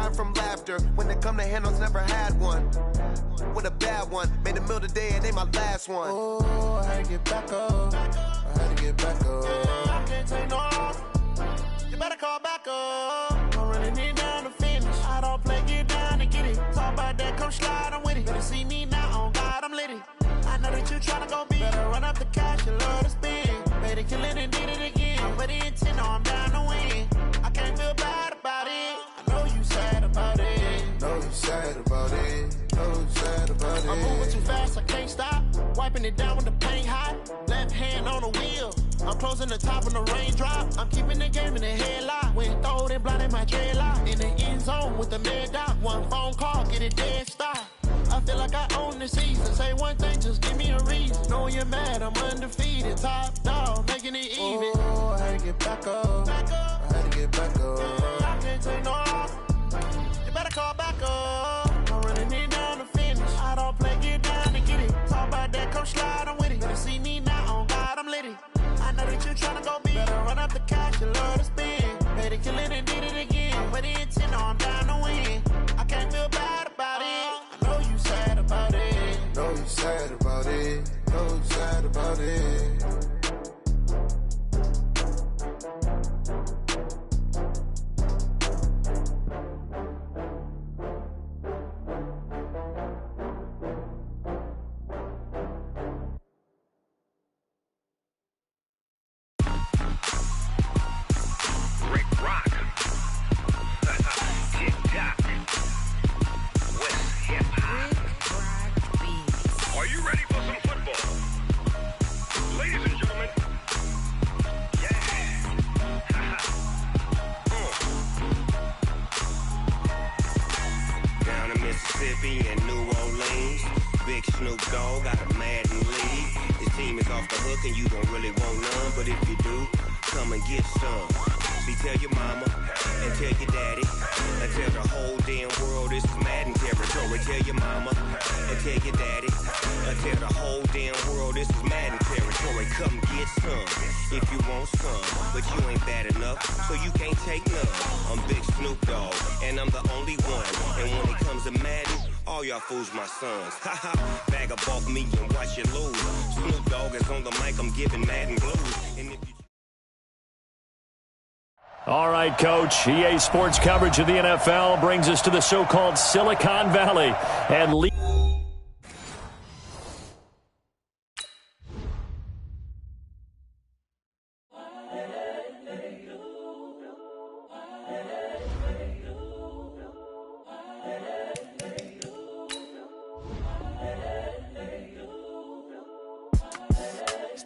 dying from laughter. When it come to handles, never had one. With a bad one, made a meal today and ain't my last one. Oh, I had to get back up. I had to get back up. I can't take no off. You better call back up. I'm running it down to finish. I don't play, get down and get it. Talk about that, come slide, I'm with it. Better see me now, on God, I'm litty. I know that you tryna go be. Better run up the cash, you love to spend. Better kill it and did it again. I'm with the intent, no, I'm down to win. I can't feel bad about it. I know you sad about it. Know you sad about it. Know you sad about it. I'm moving too fast, I can't stop. Wiping it down with the paint hot. Left hand on the wheel. I'm closing the top when the raindrop. I'm keeping the game in the headlock. When throwed and blinded my dreadlock. In the end zone with the mad dot. One phone call, get it dead stop. I feel like I own the season. Say one thing, just give me a reason. Knowing you're mad, I'm undefeated. Top dog, making it even. Oh, I had to get back up. I had to get back up. I can't take no off. You better call back up. I'm running it down to finish. I don't play, get down and get it. Talk about that, come slide, I'm with it. Better see me now, on God, I'm litty. I know that you tryna go be. Better run up the cash, you love to spend. Better kill it and did it again. With the intent, no, I'm down to win. I can't feel bad about it. I know you sad about it. Know you sad about it. Know you sad about it. In New Orleans, Big Snoop Dogg got a Madden lead. His team is off the hook and you don't really want none, but if you do, come and get some. See, tell your mama and tell your daddy and tell the whole damn world this is Madden territory. Tell your mama and tell your daddy and tell the whole damn world this is Madden territory. Come get some if you want some, but you ain't bad enough, so you can't take none. I'm Big Snoop Dogg and I'm the only one, and when it comes to Madden, all y'all fools my sons. Haha, bag up off me and watch you lose. Snoop Dogg is on the mic, I'm giving Madden blues. And if you... All right, Coach. EA Sports coverage of the NFL brings us to the so-called Silicon Valley. And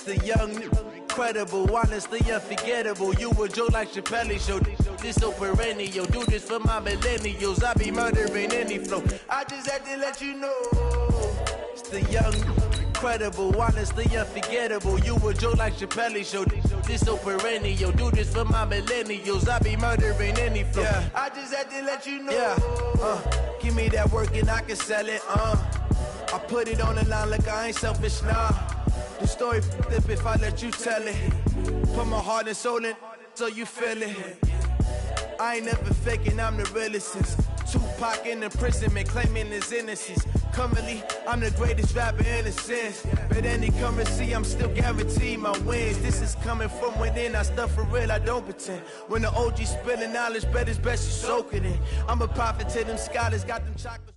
The young, incredible, honestly unforgettable. You a joke like Chappelle Show. This so perennial. Do this for my millennials. I be murdering any flow. I just had to let you know. It's the young, incredible, honestly unforgettable. You a joke like Chappelle Show. This so perennial. Do this for my millennials. I be murdering any flow. Yeah. I just had to let you know. Yeah. Give me that work and I can sell it. I put it on the line like I ain't selfish now. The story flip if I let you tell it. Put my heart and soul in so you feel it. I ain't never faking, I'm the realest since Tupac in the prison, claiming his innocence. Currently, I'm the greatest rapper in a sense. But any currency, I'm still guaranteed my wins. This is coming from within, I stuff for real, I don't pretend. When the OG spilling knowledge, bet it's best you soak it in. I'm a prophet to them scholars, got them chocolates.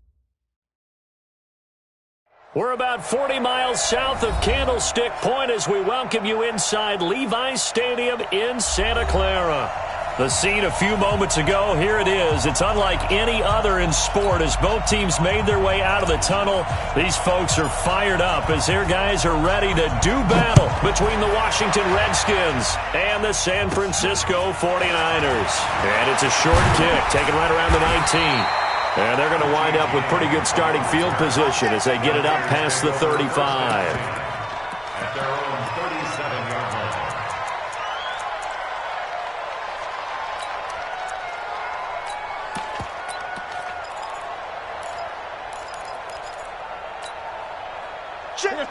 we're about 40 miles south of Candlestick Point as we welcome you inside Levi's Stadium in Santa Clara. The scene a few moments ago, here it is. It's unlike any other in sport as both teams made their way out of the tunnel. These folks are fired up as their guys are ready to do battle between the Washington Redskins and the San Francisco 49ers. And it's a short kick, taken right around the 19. And they're going to wind up with pretty good starting field position as they get it up past the 35. At their own 37-yard line.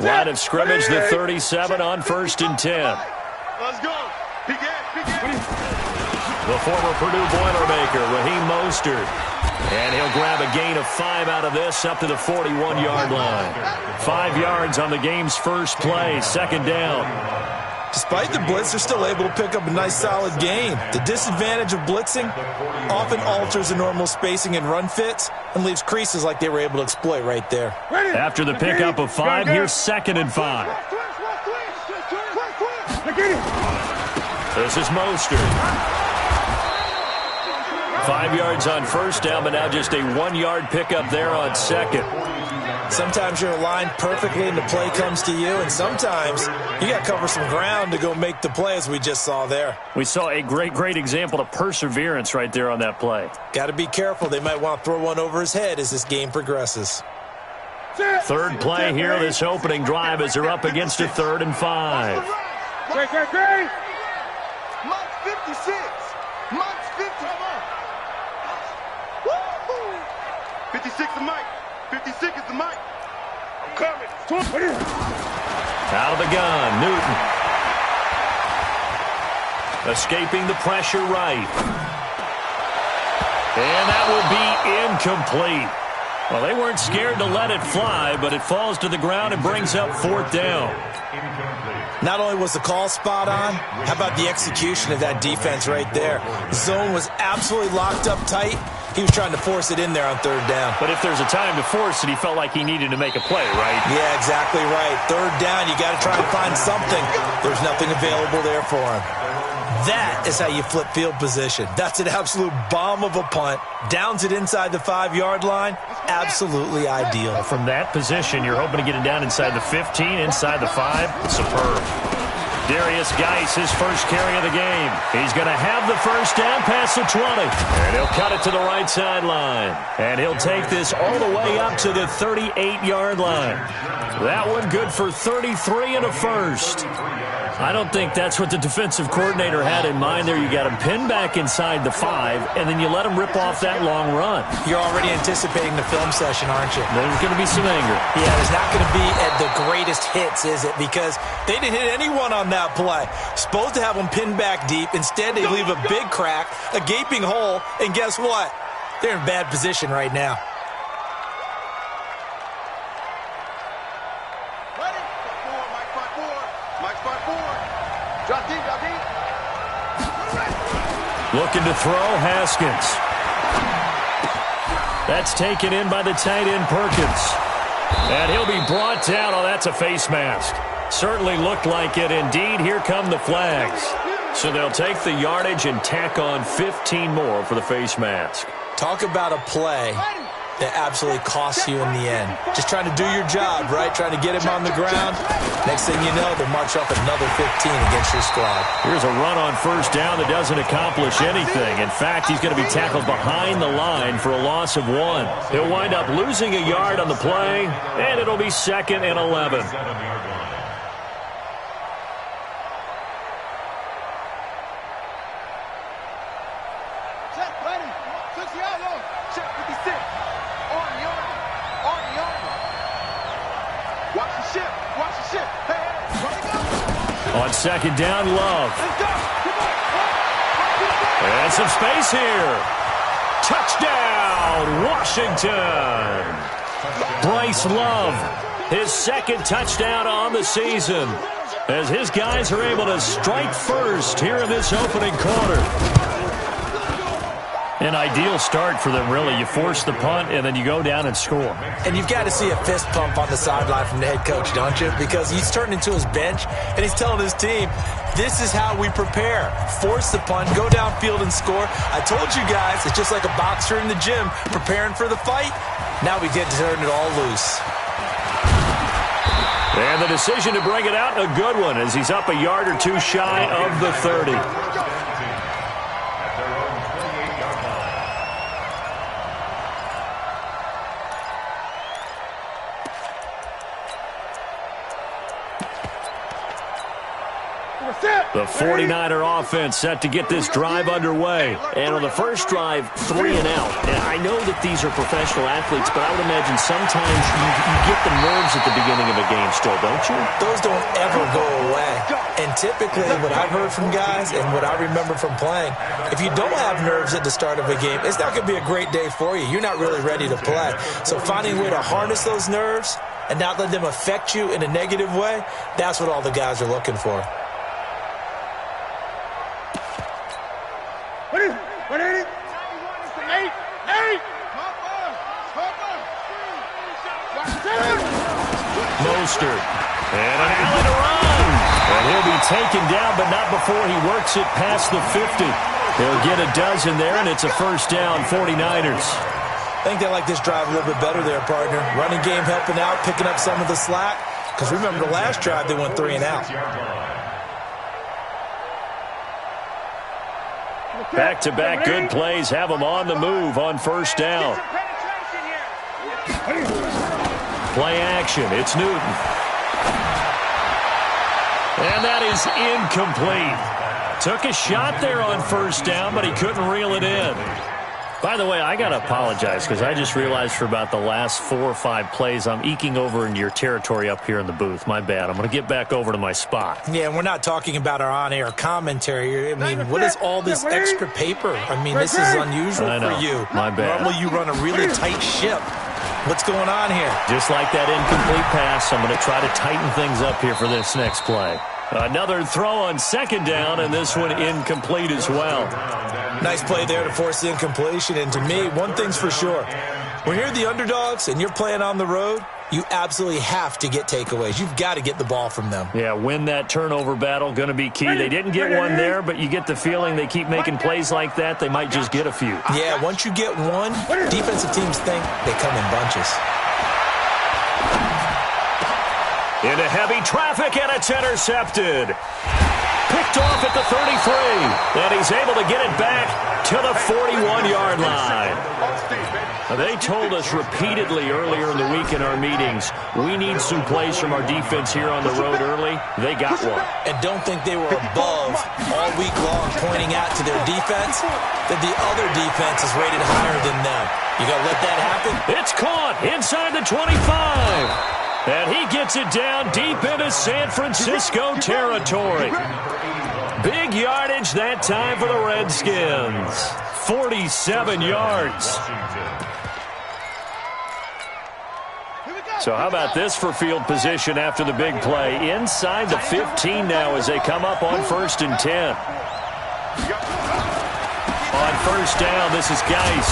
Line of scrimmage, the 37 on 1st and 10. Let's go. Begin. the former Purdue Boilermaker, Raheem Mostert. And he'll grab a gain of 5 out of this up to the 41-yard line. 5 yards on the game's first play, second down. Despite the blitz, they're still able to pick up a nice solid gain. The disadvantage of blitzing often alters the normal spacing and run fits and leaves creases like they were able to exploit right there. After the pickup of 5, here's 2nd and 5. This is Mostert. 5 yards on first down, but now just a 1-yard pickup there on second. Sometimes you're aligned perfectly and the play comes to you, and sometimes you got to cover some ground to go make the play, as we just saw there. We saw a great example of perseverance right there on that play. Got to be careful. They might want to throw one over his head as this game progresses. Third play here, this opening drive, as they're up against a 3rd and 5. Great. Mike 56. Mike's 50. 56 is Mike. 56 is the Mike. I'm coming. Out of the gun, Newton. Escaping the pressure right. And that will be incomplete. Well, they weren't scared to let it fly, but it falls to the ground and brings up 4th down. Not only was the call spot on, how about the execution of that defense right there? The zone was absolutely locked up tight. He was trying to force it in there on 3rd down. But if there's a time to force it, he felt like he needed to make a play, right? Yeah, exactly right. 3rd down, you got to try and find something. There's nothing available there for him. That is how you flip field position. That's an absolute bomb of a punt. Downs it inside the 5-yard line. Absolutely ideal. From that position, you're hoping to get it down inside the 15, inside the 5. Superb. Darius Geis, his first carry of the game. He's going to have the first down past the 20. And he'll cut it to the right sideline. And he'll take this all the way up to the 38-yard line. That one good for 33 and a first. I don't think that's what the defensive coordinator had in mind there. You got him pinned back inside the 5, and then you let him rip off that long run. You're already anticipating the film session, aren't you? There's going to be some anger. Yeah, there's not going to be the greatest hits, is it? Because they didn't hit anyone on that play. Supposed to have them pinned back deep. Instead, they leave a big crack, a gaping hole, and guess what? They're in bad position right now. Looking to throw, Haskins. That's taken in by the tight end, Perkins. And he'll be brought down. Oh, that's a face mask. Certainly looked like it. Indeed, here come the flags. So they'll take the yardage and tack on 15 more for the face mask. Talk about a play that absolutely costs you in the end. Just trying to do your job, right? Trying to get him on the ground. Next thing you know, they march up another 15 against your squad. Here's a run on first down that doesn't accomplish anything. In fact, he's going to be tackled behind the line for a loss of 1. He'll wind up losing a yard on the play, and it'll be 2nd and 11. On second down, Love. And some space here. Touchdown, Washington. Bryce Love, his 2nd touchdown on the season, as his guys are able to strike first here in this opening quarter. An ideal start for them, really. You force the punt, and then you go down and score. And you've got to see a fist pump on the sideline from the head coach, don't you? Because he's turned into his bench, and he's telling his team, this is how we prepare. Force the punt, go downfield and score. I told you guys, it's just like a boxer in the gym preparing for the fight. Now we get to turn it all loose. And the decision to bring it out, a good one, as he's up a yard or two shy of the 30. Set. The 49er offense set to get this drive underway. And on the first drive, 3 and out. And I know that these are professional athletes, but I would imagine sometimes you get the nerves at the beginning of a game still, don't you? Those don't ever go away. And typically what I've heard from guys and what I remember from playing, if you don't have nerves at the start of a game, it's not going to be a great day for you. You're not really ready to play. So finding a way to harness those nerves and not let them affect you in a negative way, that's what all the guys are looking for. Mostert. And an alley to run. And he'll be taken down, but not before he works it past the 50. He'll get a dozen there, and it's a first down, 49ers. I think they like this drive a little bit better there, partner. Running game helping out, picking up some of the slack. Because remember the last drive, they went 3 and out. Back-to-back good plays have them on the move on first down. Play action. It's Newton. And that is incomplete. Took a shot there on first down, but he couldn't reel it in. By the way, I got to apologize because I just realized for about the last 4 or 5 plays, I'm eking over into your territory up here in the booth. My bad. I'm going to get back over to my spot. Yeah, and we're not talking about our on-air commentary. I mean, what is all this extra paper? I mean, this is unusual for you. My bad. Normally you run a really tight ship. What's going on here? Just like that incomplete pass, I'm going to try to tighten things up here for this next play. Another throw on second down, and this one incomplete as well. Nice play there to force the incompletion. And to me, one thing's for sure. When you're the underdogs and you're playing on the road, you absolutely have to get takeaways. You've got to get the ball from them. Yeah, win that turnover battle, going to be key. They didn't get one there, but you get the feeling they keep making plays like that, they might just get a few. Yeah, once you get one, defensive teams think they come in bunches. Into heavy traffic, and it's intercepted. Picked off at the 33, and he's able to get it back to the 41-yard line. They told us repeatedly earlier in the week in our meetings, we need some plays from our defense here on the road early. They got one. And don't think they were above all week long pointing out to their defense that the other defense is rated higher than them. You got to let that happen? It's caught inside the 25. And he gets it down deep into San Francisco territory. Big yardage that time for the Redskins. 47 yards. So how about this for field position after the big play? Inside the 15 now as they come up on 1st and 10. On first down, this is Geis.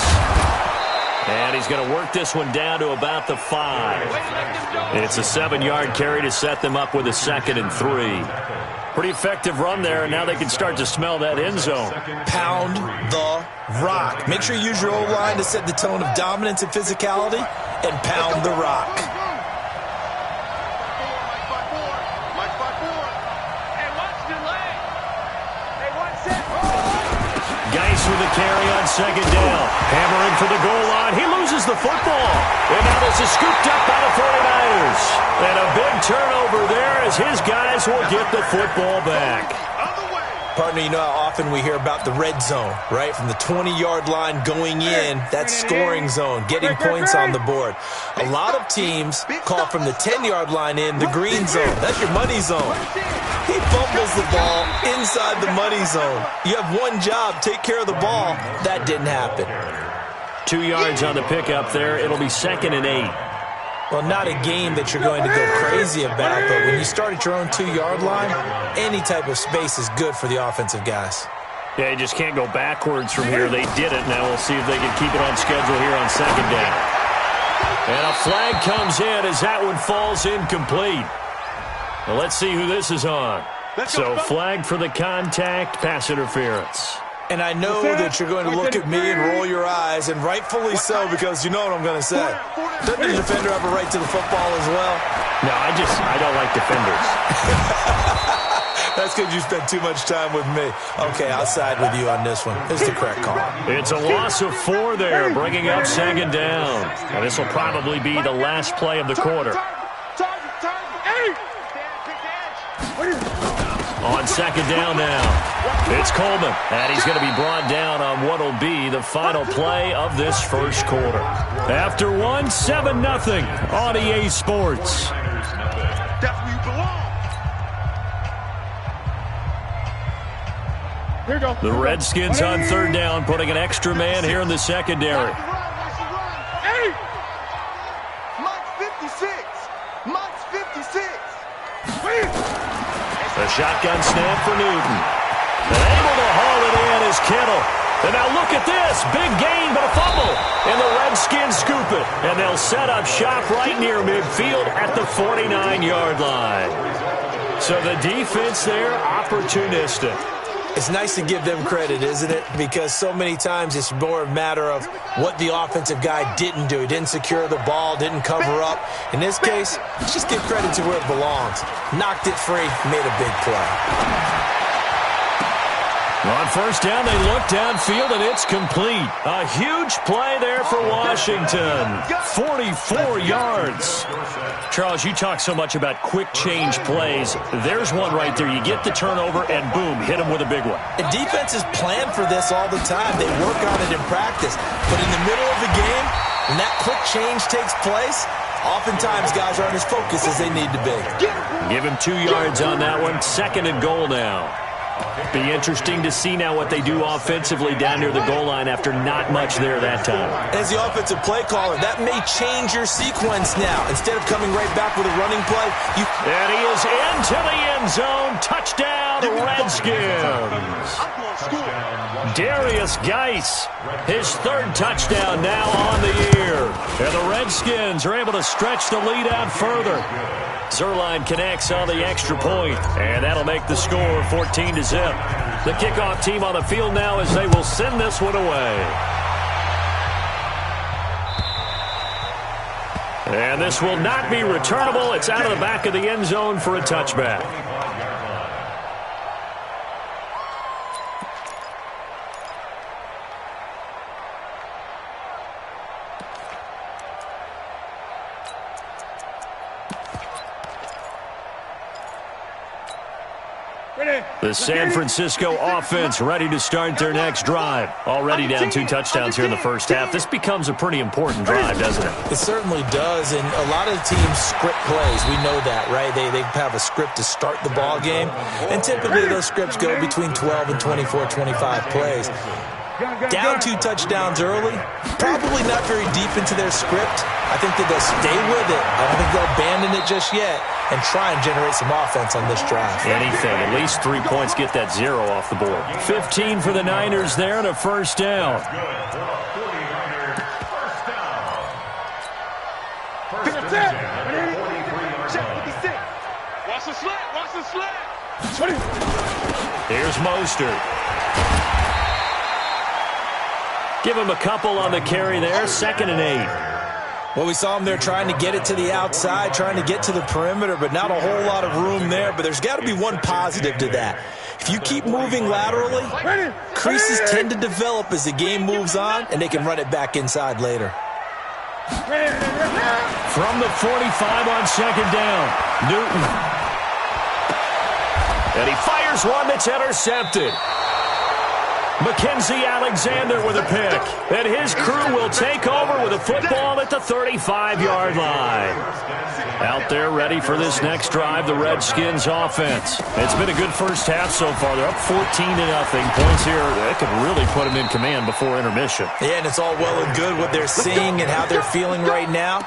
And he's going to work this one down to about the 5. It's a 7-yard carry to set them up with a 2nd and 3. Pretty effective run there, and now they can start to smell that end zone. Pound the rock. Make sure you use your O-line to set the tone of dominance and physicality, and pound the rock. Geis with a carry on 2nd down. Hammering for the goal line. He loses the football. And now this is scooped up by the 49ers. And a big turnover there as his guys will get the football back. Partner, you know how often we hear about the red zone, right? From the 20-yard line going in, that scoring zone, getting points on the board. A lot of teams call from the 10-yard line in the green zone. That's your money zone. He fumbles the ball inside the money zone. You have one job, take care of the ball. That didn't happen. 2 yards on the pickup there. It'll be 2nd and 8. Well, not a game that you're going to go crazy about, but when you start at your own 2-yard line, any type of space is good for the offensive guys. Yeah, you just can't go backwards from here. They did it. Now we'll see if they can keep it on schedule here on 2nd down. And a flag comes in as that one falls incomplete. Well, let's see who this is on. So flag for the contact, pass interference. And I know that you're going to look at me and roll your eyes, and rightfully so, because you know what I'm going to say. Doesn't the defender have a right to the football as well? No, I don't like defenders. That's because you spent too much time with me. Okay, I'll side with you on this one. It's the correct call. It's a loss of 4 there, bringing up 2nd down. And this will probably be the last play of the quarter. On second down now, it's Coleman, and he's going to be brought down on what will be the final play of this first quarter. After one, 7-0 on EA Sports. That's where you belong. Here you go. The Redskins on third down, putting an extra man here in the secondary. Hey! Mike's 56. Mike's 56. The shotgun snap for Newton. And able to haul it in is Kittle. And now look at this. Big gain, but a fumble. And the Redskins scoop it. And they'll set up shop right near midfield at the 49-yard line. So the defense there, opportunistic. It's nice to give them credit, isn't it? Because so many times it's more a matter of what the offensive guy didn't do. He didn't secure the ball, didn't cover up. In this case, let's just give credit to where it belongs. Knocked it free, made a big play. On first down, they look downfield, and it's complete. A huge play there for Washington. 44 yards. Charles, you talk so much about quick change plays. There's one right there. You get the turnover, and boom, hit them with a big one. And defenses plan for this all the time. They work on it in practice. But in the middle of the game, when that quick change takes place, oftentimes guys aren't as focused as they need to be. Give him 2 yards on that one. Second and goal now. Be interesting to see now what they do offensively down near the goal line after not much there that time. As the offensive play caller, that may change your sequence now. Instead of coming right back with a running play, and he is into the end zone. Touchdown, Redskins. Darius Geis, his third touchdown now on the year. And the Redskins are able to stretch the lead out further. Zerline connects on the extra point, and that'll make the score 14-0. The kickoff team on the field now as they will send this one away. And this will not be returnable. It's out of the back of the end zone for a touchback. The San Francisco offense ready to start their next drive. Already down 2 touchdowns here in the first half. This becomes a pretty important drive, doesn't it? It certainly does, and a lot of teams script plays. We know that, right? They have a script to start the ball game, and typically those scripts go between 12 and 24, 25 plays. Down 2 touchdowns early, probably not very deep into their script. I think that they'll stay with it. I don't think they'll abandon it just yet and try and generate some offense on this drive. Anything. At least 3 points. Get that 0 off the board. 15 for the Niners there and a first down. Here's Mostert. Give him a couple on the carry there. 2nd and 8. Well, we saw him there trying to get it to the outside, trying to get to the perimeter, but not a whole lot of room there. But there's got to be one positive to that. If you keep moving laterally, creases tend to develop as the game moves on, and they can run it back inside later. From the 45 on 2nd down, Newton. And he fires one that's intercepted. Mackenzie Alexander with a pick. And his crew will take over with a football at the 35-yard line. Out there ready for this next drive, the Redskins offense. It's been a good first half so far. They're up 14-0. Points here that could really put them in command before intermission. Yeah, and it's all well and good what they're seeing and how they're feeling right now.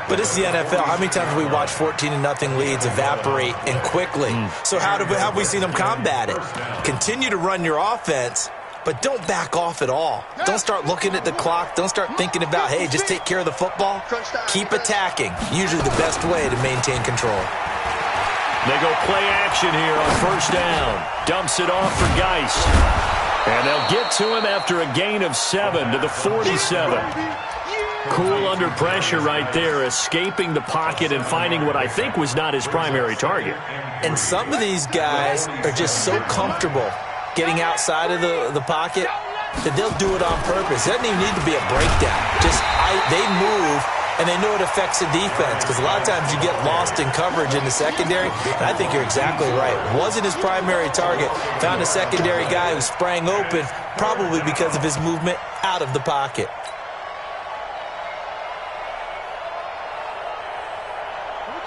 But it's the NFL. How many times have we watched 14-0 leads evaporate and quickly? So how have we seen them combat it? Continue to run your offense, but don't back off at all. Don't start looking at the clock. Don't start thinking about, hey, just take care of the football. Keep attacking. Usually the best way to maintain control. They go play action here on first down. Dumps it off for Geis. And they'll get to him after a gain of 7 to the 47. Cool under pressure right there, escaping the pocket and finding what I think was not his primary target. And some of these guys are just so comfortable getting outside of the pocket that they'll do it on purpose. It doesn't even need to be a breakdown. Just they move and they know it affects the defense because a lot of times you get lost in coverage in the secondary, and I think you're exactly right. Wasn't his primary target. Found a secondary guy who sprang open, probably because of his movement out of the pocket.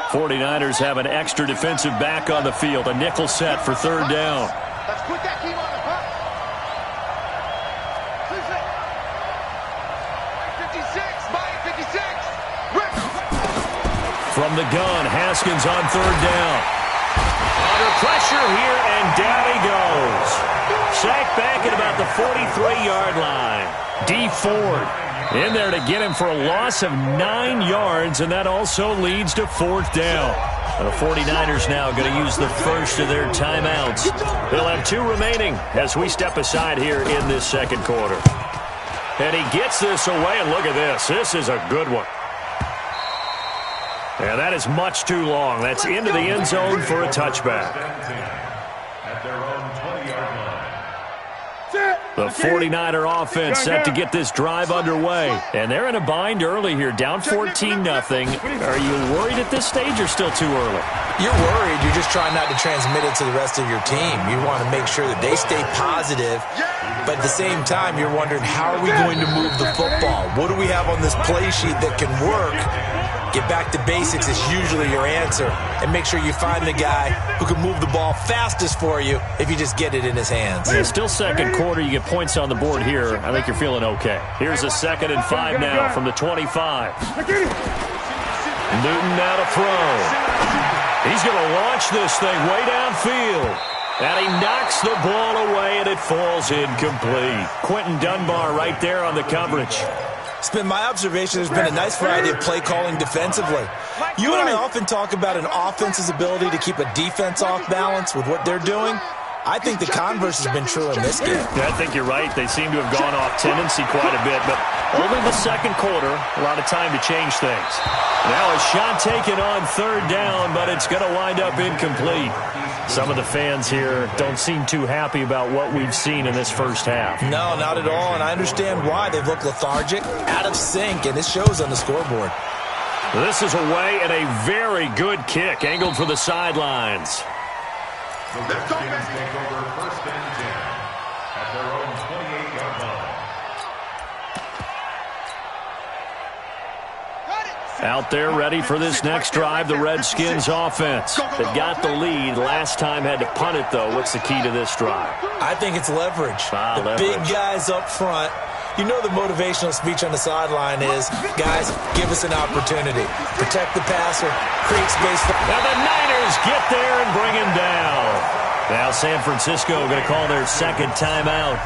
'49ers have an extra defensive back on the field. A nickel set for third down. Let's put that team on the puck. 56. From the gun, Haskins on third down. Under pressure here, and down he goes. Sacked back at about the 43-yard line. D. Ford in there to get him for a loss of 9 yards, and that also leads to fourth down. The 49ers now going to use the first of their timeouts. They'll have 2 remaining as we step aside here in this second quarter. And he gets this away, and look at this. This is a good one. And that is much too long. That's into the end zone for a touchback. At their own 20-yard line. The 49er offense set to get this drive underway. And they're in a bind early here, down 14-0. Are you worried at this stage or still too early? You're worried. You're just trying not to transmit it to the rest of your team. You want to make sure that they stay positive. But at the same time, you're wondering, how are we going to move the football? What do we have on this play sheet that can work? Get back to basics is usually your answer. And make sure you find the guy who can move the ball fastest for you if you just get it in his hands. It's still second quarter. You get points on the board here. I think you're feeling okay. Here's a 2nd and 5 now from the 25. Newton now to throw. He's going to launch this thing way downfield. And he knocks the ball away, and it falls incomplete. Quentin Dunbar right there on the coverage. It's been my observation there's been a nice variety of play calling defensively. You and I often talk about an offense's ability to keep a defense off balance with what they're doing. I think the converse has been true in this game. Yeah, I think you're right. They seem to have gone off tendency quite a bit, but only the second quarter, a lot of time to change things. Now a shot taken on third down, but it's going to wind up incomplete. Some of the fans here don't seem too happy about what we've seen in this first half. No, not at all, and I understand why. They've looked lethargic, out of sync, and it shows on the scoreboard. This is away, and a very good kick, angled for the sidelines. The Redskins take over 1st and 10 at their own 28-yard line. Out there ready for this next drive, the Redskins offense. They got the lead. Last time had to punt it, though. What's the key to this drive? I think it's leverage. Big guys up front. You know the motivational speech on the sideline is, guys, give us an opportunity. Protect the passer, create space. Now the Niners get there and bring him down. Now San Francisco going to call their second timeout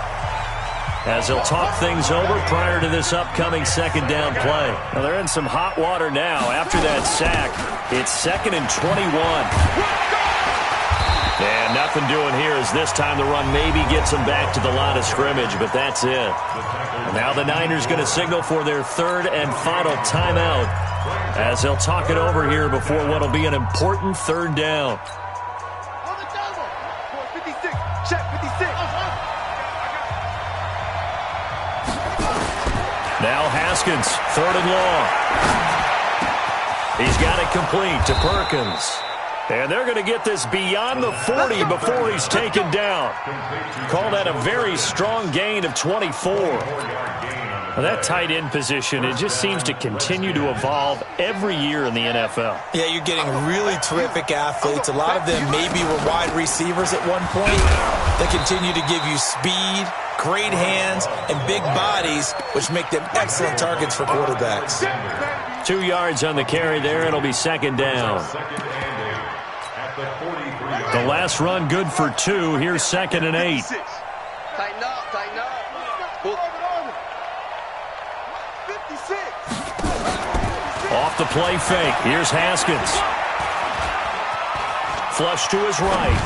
as they'll talk things over prior to this upcoming second down play. Now they're in some hot water now. After that sack, it's 2nd and 21. And nothing doing here as this time the run maybe gets them back to the line of scrimmage, but that's it. And now the Niners going to signal for their 3rd and final timeout as they'll talk it over here before what will be an important 3rd down. On the double. 56. Check 56. Now Haskins, 3rd and long. He's got it complete to Perkins. And they're going to get this beyond the 40 before he's taken down. Call that a very strong gain of 24. Now that tight end position, it just seems to continue to evolve every year in the NFL. Yeah, you're getting really terrific athletes. A lot of them maybe were wide receivers at one point. They continue to give you speed, great hands, and big bodies, which make them excellent targets for quarterbacks. 2 yards on the carry there. It'll be 2nd down. The last run good for 2. Here's 2nd and 8. Tighten up, tighten up. 56. Off the play fake. Here's Haskins. Flush to his right.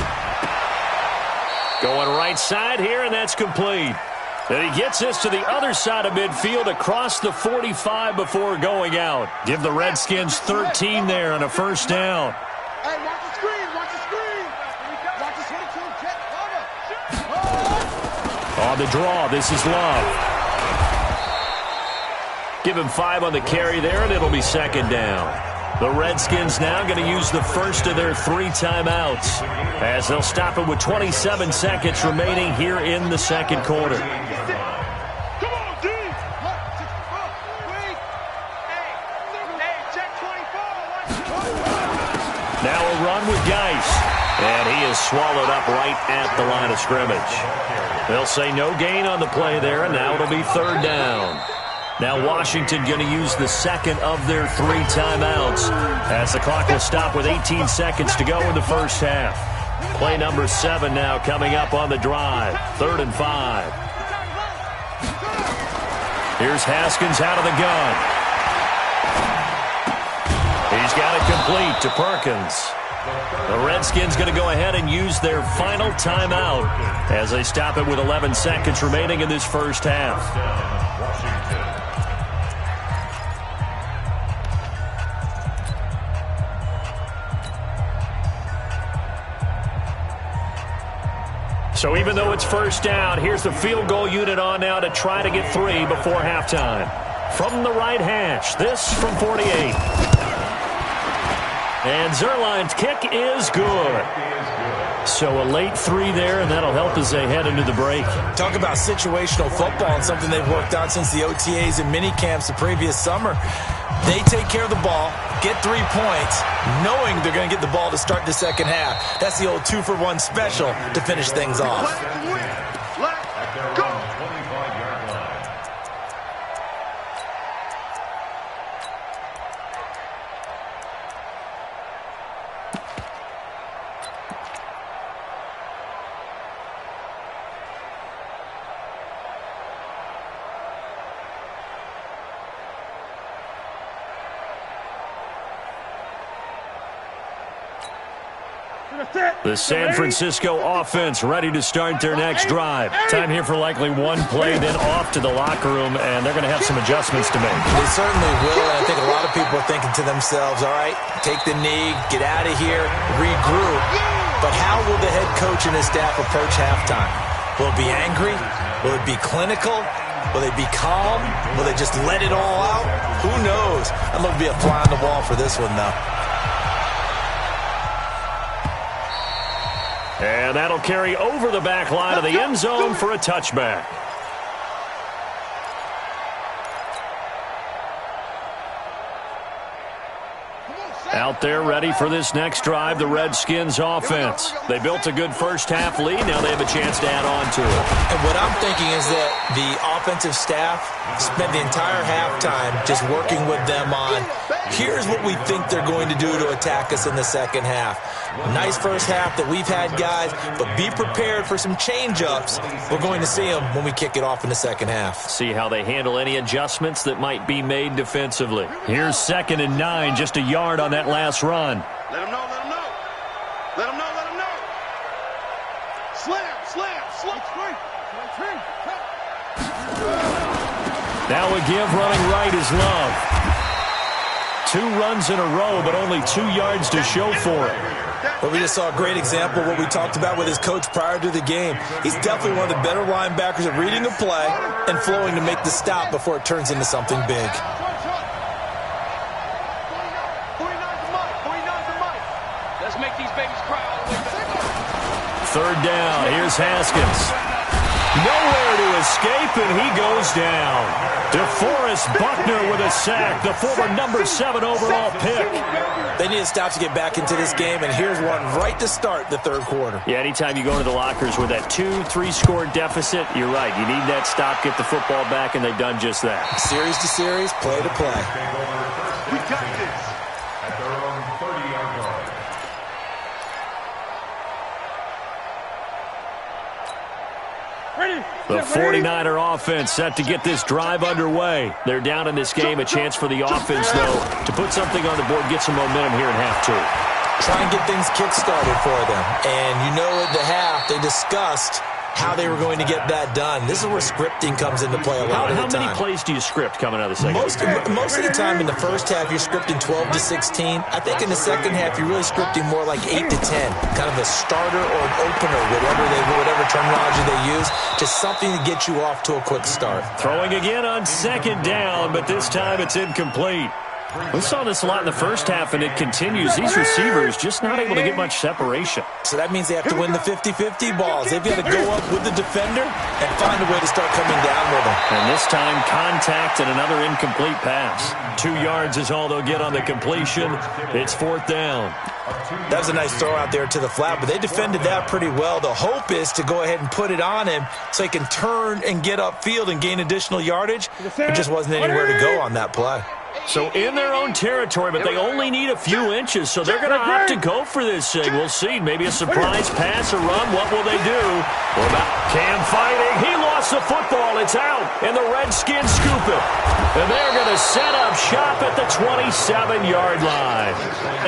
Going right side here, and that's complete. And he gets this to the other side of midfield across the 45 before going out. Give the Redskins 13 there on a 1st down. Hey, watch the screen, watch the screen. Watch this hit to jet cover. On the draw, this is Love. Give him 5 on the carry there, and it'll be second down. The Redskins now going to use the first of their 3 timeouts as they'll stop it with 27 seconds remaining here in the second quarter. Now a run with Geis, and he is swallowed up right at the line of scrimmage. They'll say no gain on the play there, and now it'll be third down. Now Washington going to use the second of their 3 timeouts as the clock will stop with 18 seconds to go in the first half. Play number 7 now coming up on the drive. 3rd and 5. Here's Haskins out of the gun. He's got it complete to Perkins. The Redskins going to go ahead and use their final timeout as they stop it with 11 seconds remaining in this first half. So even though it's first down, here's the field goal unit on now to try to get 3 before halftime. From the right hash, this from 48. And Zerline's kick is good. So a late 3 there, and that'll help as they head into the break. Talk about situational football and something they've worked on since the OTAs and mini camps the previous summer. They take care of the ball, get 3 points, knowing they're going to get the ball to start the second half. That's the old 2-for-1 special to finish things off. The San Francisco offense ready to start their next drive. Time here for likely 1 play, then off to the locker room, and they're going to have some adjustments to make. They certainly will, and I think a lot of people are thinking to themselves, all right, take the knee, get out of here, regroup. But how will the head coach and his staff approach halftime? Will it be angry? Will it be clinical? Will they be calm? Will they just let it all out? Who knows? I'd love to be a fly on the wall for this one, though. And that'll carry over the back line of the end zone for a touchback. Out there ready for this next drive, the Redskins offense. They built a good first half lead. Now they have a chance to add on to it. And what I'm thinking is that the offensive staff spent the entire halftime just working with them on, here's what we think they're going to do to attack us in the second half. Nice first half that we've had, guys, but be prepared for some change-ups. We're going to see them when we kick it off in the second half. See how they handle any adjustments that might be made defensively. Here's 2nd and 9, just a yard on that last run. Let him know, let him know. Let him know, let him know. Slam, slam, slam. Now a give running right is Love. 2 runs in a row, but only 2 yards to show for it. Well, we just saw a great example of what we talked about with his coach prior to the game. He's definitely one of the better linebackers at reading a play and flowing to make the stop before it turns into something big. Let's make these babies cry all the way back. 3rd down. Here's Haskins. Nowhere to escape, and he goes down. DeForest Buckner with a sack, the former number 7 overall pick. They need a stop to get back into this game, and here's one right to start the third quarter. Yeah, anytime you go into the lockers with that 2-3 score deficit, you're right. You need that stop, get the football back, and they've done just that. Series to series, play to play. We got this. At their own 30-yard line. The 49er offense set to get this drive underway. They're down in this game. A chance for the offense, though, to put something on the board, get some momentum here in half 2. Try and get things kick-started for them. And you know at the half, they discussed how they were going to get that done. This is where scripting comes into play a lot of the time. How many plays do you script coming out of the second? Most of the time in the first half, you're scripting 12 to 16. I think in the second half, you're really scripting more like 8 to 10. Kind of a starter or an opener, whatever terminology they use. Just something to get you off to a quick start. Throwing again on second down, but this time it's incomplete. We saw this a lot in the first half, and it continues. These receivers just not able to get much separation. So that means they have to win the 50-50 balls. They've got to go up with the defender and find a way to start coming down with them. And this time, contact and another incomplete pass. 2 yards is all they'll get on the completion. It's 4th down. That was a nice throw out there to the flat, but they defended that pretty well. The hope is to go ahead and put it on him so he can turn and get upfield and gain additional yardage. There just wasn't anywhere to go on that play. So in their own territory, but they only need a few inches, so they're going to opt to go for this thing. We'll see. Maybe a surprise pass or run. What will they do? What about Cam fighting? He lost the football. It's out, and the Redskins scoop it. And they're going to set up shop at the 27-yard line.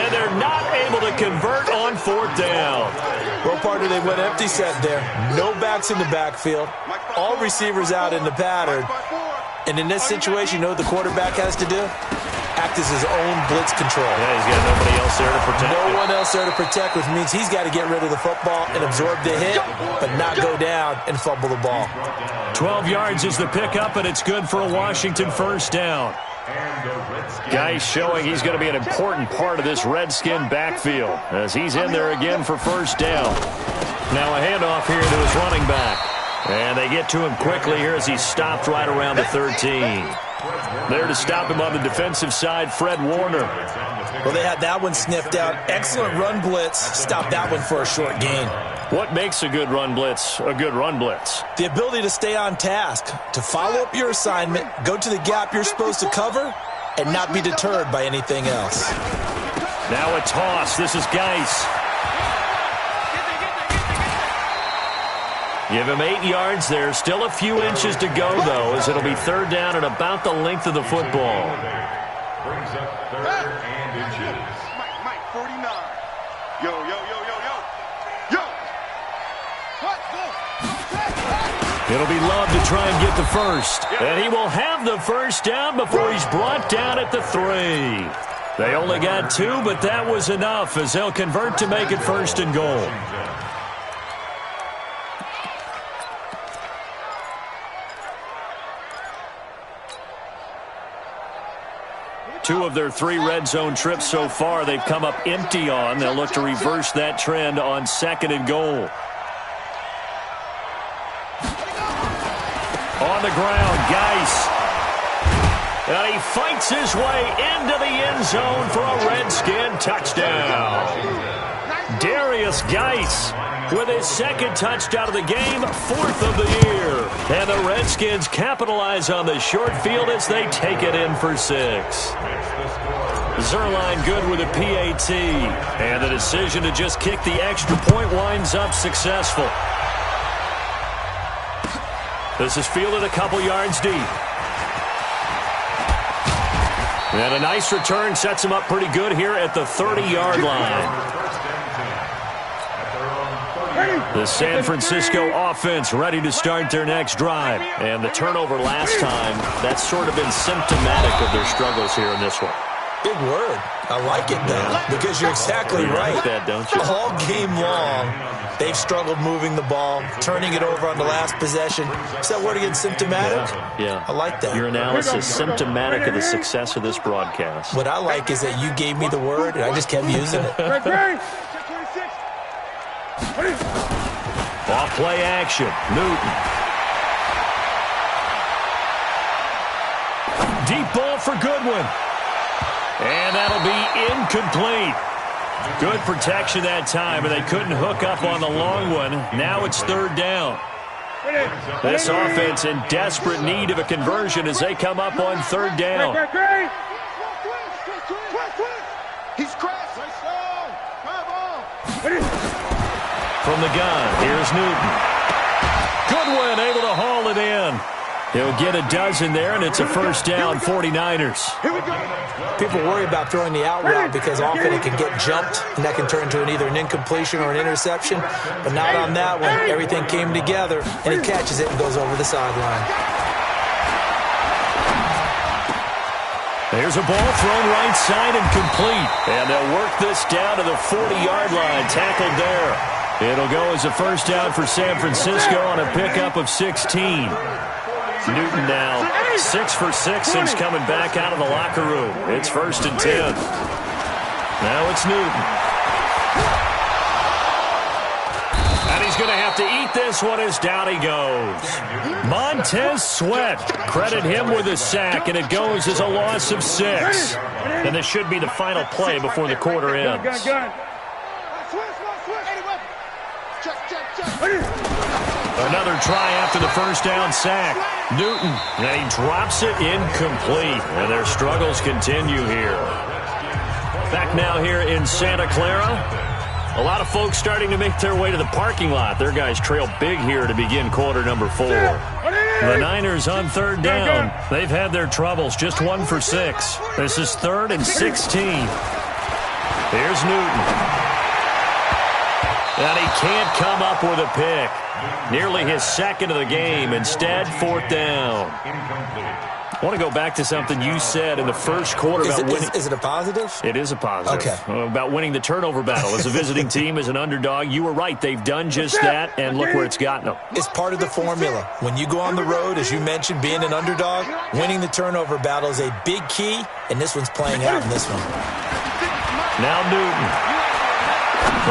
And they're not able to convert on 4th down. Well, partner, they went empty set there. No backs in the backfield. All receivers out in the pattern. And in this situation, you know what the quarterback has to do? Act as his own blitz control. Yeah, he's got nobody else there to protect. No one else there to protect, which means he's got to get rid of the football and absorb the hit, but not go down and fumble the ball. 12 yards is the pickup, and it's good for a Washington first down. Guys showing he's going to be an important part of this Redskin backfield as he's in there again for first down. Now a handoff here to his running back. And they get to him quickly here as he's stopped right around the 13. There to stop him on the defensive side, Fred Warner. Well, they had that one sniffed out. Excellent run blitz. Stopped that one for a short gain. What makes a good run blitz a good run blitz? The ability to stay on task, to follow up your assignment, go to the gap you're supposed to cover, and not be deterred by anything else. Now a toss. This is Geis. Give him 8 yards there. Still a few inches to go, though, as it'll be 3rd down and about the length of the football. Brings up 3rd and inches. Mike, 49. Yo. It'll be Love to try and get the first. And he will have the first down before he's brought down at the 3. They only got 2, but that was enough as they'll convert to make it 1st and goal. Two of their 3 red zone trips so far they've come up empty on. They'll look to reverse that trend on 2nd and goal. On the ground, Geis. And he fights his way into the end zone for a Redskin touchdown. Darius Geis with his 2nd touchdown of the game, 4th of the year. And the Redskins capitalize on the short field as they take it in for 6. Zerline good with a PAT. And the decision to just kick the extra point winds up successful. This is fielded a couple yards deep. And a nice return sets him up pretty good here at the 30-yard line. The San Francisco offense ready to start their next drive. And the turnover last time, that's sort of been symptomatic of their struggles here in this one. Big word. I like it, though, because you're exactly right. Like that, don't you? All game long, they've struggled moving the ball, turning it over on the last possession. Is that word again, symptomatic? Yeah. I like that. Your analysis symptomatic of the success of this broadcast. What I like is that you gave me the word, and I just kept using it. Off play action. Newton. Deep ball for Goodwin. And that'll be incomplete. Good protection that time, and they couldn't hook up on the long one. Now it's 3rd down. This offense in desperate need of a conversion as they come up on 3rd down. He's crashing. From the gun, here's Newton. Goodwin able to haul it in. He'll get a dozen there, and it's a first down, 49ers. Here we go. People worry about throwing the out route because often it can get jumped, and that can turn into either an incompletion or an interception. But not on that one. Everything came together, and he catches it and goes over the sideline. There's a ball thrown right side and complete. And they'll work this down to the 40-yard line, tackled there. It'll go as a first down for San Francisco on a pickup of 16. Newton now 6 for 6 since coming back out of the locker room. It's 1st and 10. Now it's Newton. And he's going to have to eat this one as down he goes. Montez Sweat. Credit him with a sack, and it goes as a loss of 6. And this should be the final play before the quarter ends. Another try after the first down sack. Newton, and he drops it incomplete. And their struggles continue here. Back now here in Santa Clara. A lot of folks starting to make their way to the parking lot. Their guys trail big here to begin quarter number 4. The Niners on 3rd down. They've had their troubles, just 1 for 6. This is 3rd and 16. Here's Newton. And he can't come up with a pick. Nearly his second of the game. Instead, 4th down. I want to go back to something you said in the first quarter about winning. Is it a positive? It is a positive. Okay. About winning the turnover battle. As a visiting team, as an underdog, you were right. They've done just that, and look where it's gotten them. It's part of the formula. When you go on the road, as you mentioned, being an underdog, winning the turnover battle is a big key, and this one's playing out in this one. Now Newton.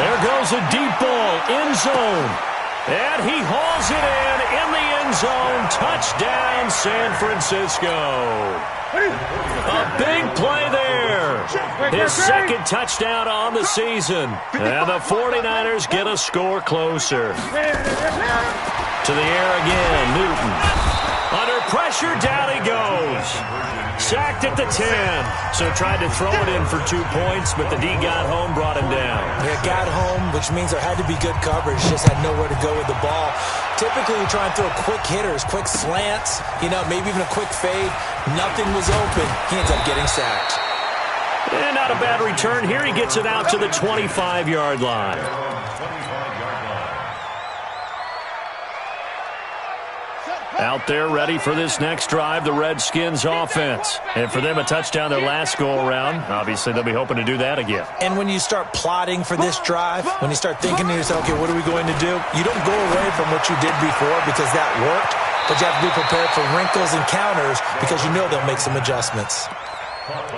There goes a deep ball, end zone. And he hauls it in the end zone. Touchdown, San Francisco. A big play there. His second touchdown on the season. And the 49ers get a score closer. To the air again, Newton. Under pressure, down he goes. Sacked at the 10. So tried to throw it in for 2 points, but the D got home, brought him down. Yeah, got home, which means there had to be good coverage. Just had nowhere to go with the ball. Typically, you try and throw quick hitters, quick slants, maybe even a quick fade. Nothing was open. He ends up getting sacked. And not a bad return. Here he gets it out to the 25-yard line. Out there ready for this next drive, the Redskins offense. And for them, a touchdown their last go-around. Obviously, they'll be hoping to do that again. And when you start plotting for this drive, when you start thinking to yourself, okay, what are we going to do? You don't go away from what you did before because that worked, but you have to be prepared for wrinkles and counters because you know they'll make some adjustments.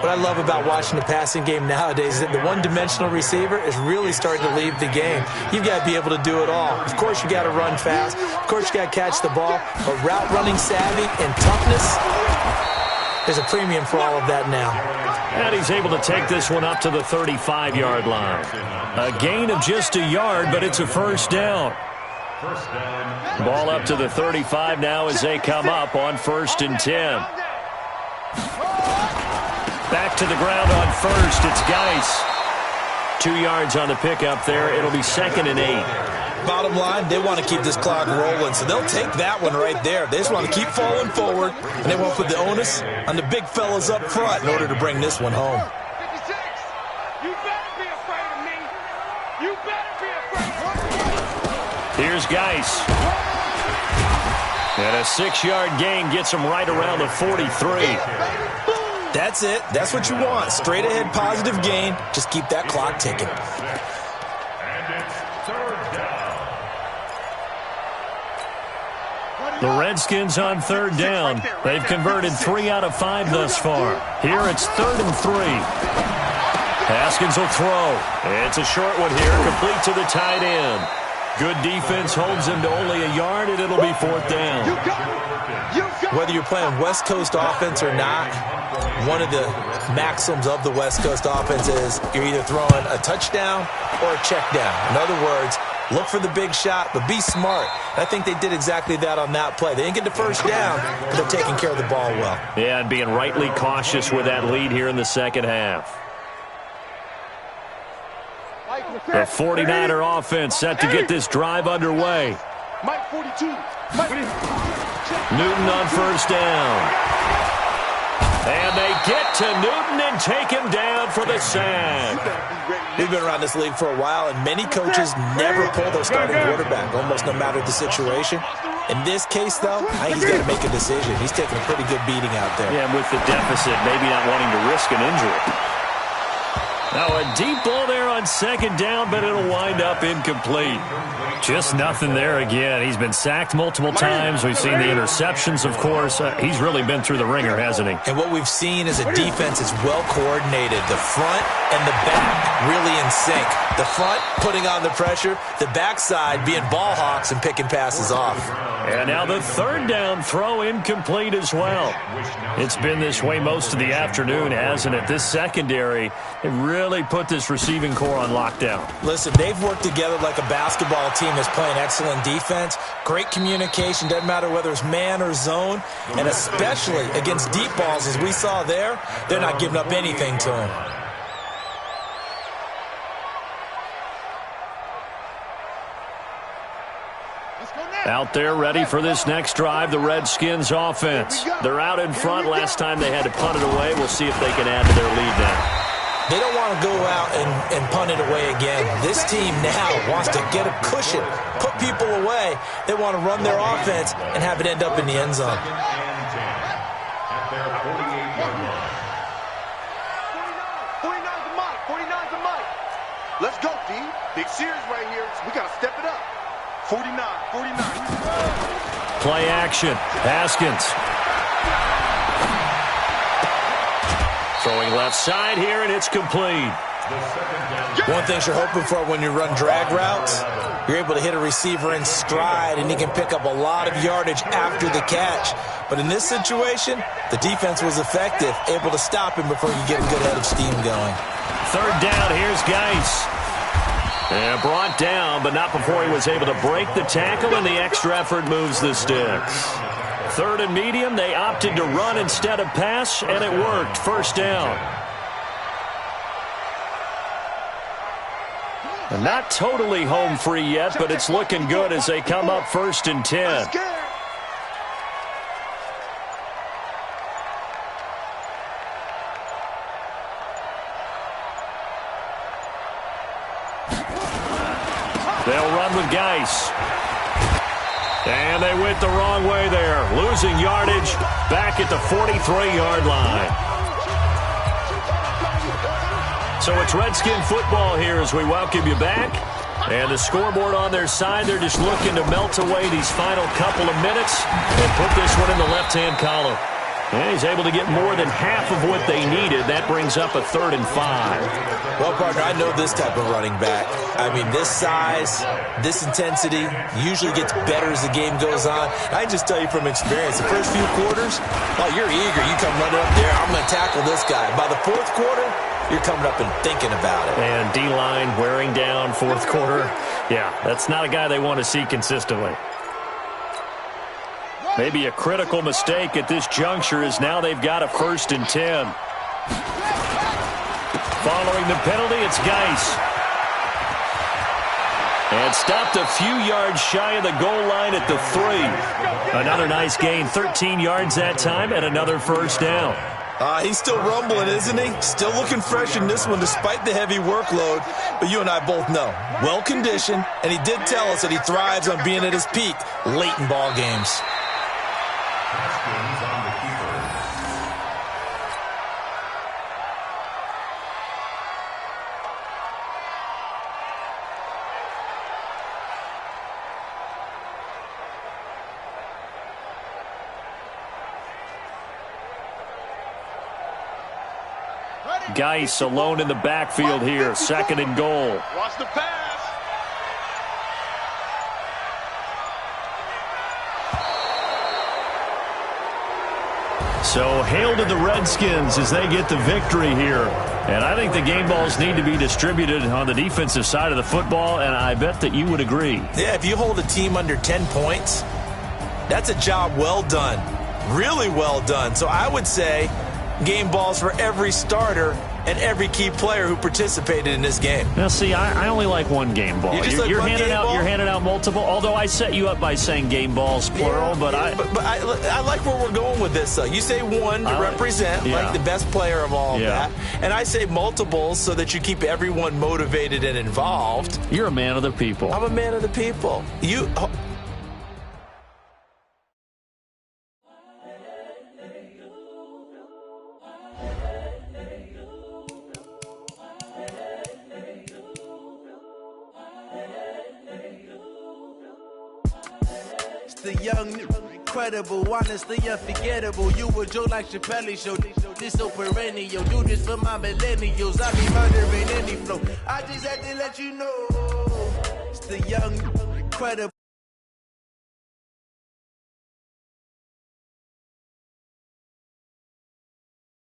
What I love about watching the passing game nowadays is that the one-dimensional receiver is really starting to leave the game. You've got to be able to do it all. Of course, you got to run fast. Of course, you got to catch the ball. But route running savvy and toughness, there's a premium for all of that now. And he's able to take this one up to the 35-yard line. A gain of just a yard, but it's a first down. Ball up to the 35 now as they come up on 1st and 10. Back to the ground on first. It's Geis. 2 yards on the pickup there. It'll be 2nd and 8. Bottom line, they want to keep this clock rolling, so they'll take that one right there. They just want to keep falling forward, and they won't put the onus on the big fellas up front in order to bring this one home. 56, you better be afraid of me. You better be afraid of me. Here's Geis. And a 6-yard gain gets him right around the 43. That's it. That's what you want. Straight ahead positive gain. Just keep that clock ticking. The Redskins on 3rd down. They've converted 3 out of 5 thus far. Here it's 3rd and 3. Haskins will throw. It's a short one here, complete to the tight end. Good defense holds him to only a yard, and it'll be 4th down. Whether you're playing West Coast offense or not, one of the maxims of the West Coast offense is you're either throwing a touchdown or a check down. In other words, look for the big shot, but be smart. I think they did exactly that on that play. They didn't get the first down, but they're taking care of the ball well. Yeah, and being rightly cautious with that lead here in the second half. The 49er offense set to get this drive underway. Mike 42. Newton on 1st down. And they get to Newton and take him down for the sack. We've been around this league for a while, and many coaches never pull their starting quarterback, almost no matter the situation. In this case, though, I think he's got to make a decision. He's taking a pretty good beating out there. Yeah, and with the deficit, maybe not wanting to risk an injury. Now a deep ball there on second down, but it'll wind up incomplete. Just nothing there again. He's been sacked multiple times. We've seen the interceptions, of course. He's really been through the ringer, hasn't he? And what we've seen is a defense is well coordinated. The front and the back really in sync. The front putting on the pressure, the backside being ball hawks and picking passes off. And now the third down throw incomplete as well. It's been this way most of the afternoon, hasn't it? This secondary, it really put this receiving core on lockdown. Listen, they've worked together like a basketball team that's playing excellent defense. Great communication, doesn't matter whether it's man or zone. And especially against deep balls, as we saw there, they're not giving up anything to him. Out there ready for this next drive, the Redskins offense. They're out in front. Last time they had to punt it away. We'll see if they can add to their lead now. They don't want to go out and punt it away again. This team now wants to get a cushion, put people away. They want to run their offense and have it end up in the end zone. At their 48-yard line. 49's the mic. 49's the mic. Let's go, D. Big series right here. We got to step it up. 49. Play action. Haskins. Throwing left side here, and it's complete. One thing you're hoping for when you run drag routes, you're able to hit a receiver in stride, and he can pick up a lot of yardage after the catch. But in this situation, the defense was effective, able to stop him before you get a good head of steam going. Third down, here's Geis. And brought down, but not before he was able to break the tackle, and the extra effort moves the sticks. Third and medium, they opted to run instead of pass, and it worked. First down. And not totally home free yet, but it's looking good as they come up 1st and 10. They'll run with Geis. And they went the wrong way there. Losing yardage back at the 43-yard line. So it's Redskin football here as we welcome you back. And the scoreboard on their side, they're just looking to melt away these final couple of minutes and put this one in the left-hand column. And he's able to get more than half of what they needed. That brings up a 3rd and 5. Well, partner, I know this type of running back. I mean, this size, this intensity usually gets better as the game goes on. I can just tell you from experience, the first few quarters, oh, you're eager. You come running up there, I'm going to tackle this guy. By the 4th quarter, you're coming up and thinking about it. And D-line wearing down 4th quarter. Yeah, that's not a guy they want to see consistently. Maybe a critical mistake at this juncture is now they've got a 1st and 10. Following the penalty, it's Geis. And stopped a few yards shy of the goal line at the 3. Another nice gain, 13 yards that time, and another 1st down. He's still rumbling, isn't he? Still looking fresh in this one despite the heavy workload. But you and I both know, well-conditioned, and he did tell us that he thrives on being at his peak late in ball games. Haskins on the keeper. Geis alone in the backfield here, 2nd and goal. Watch the pass. So hail to the Redskins as they get the victory here. And I think the game balls need to be distributed on the defensive side of the football, and I bet that you would agree. Yeah, if you hold a team under 10 points, that's a job well done. Really well done. So I would say game balls for every starter and every key player who participated in this game. Now, see, I only like one game ball. You're handing out multiple. Although I set you up by saying game balls plural, but I like where we're going with this. Though you say one to represent like the best player of all of that, and I say multiples so that you keep everyone motivated and involved. You're a man of the people. I'm a man of the people. The young, incredible, honestly unforgettable. You a Joe like Chappelle show. This so perennial. Do this for my millennials. I be murdering any flow. I just had to let you know. It's the young, incredible.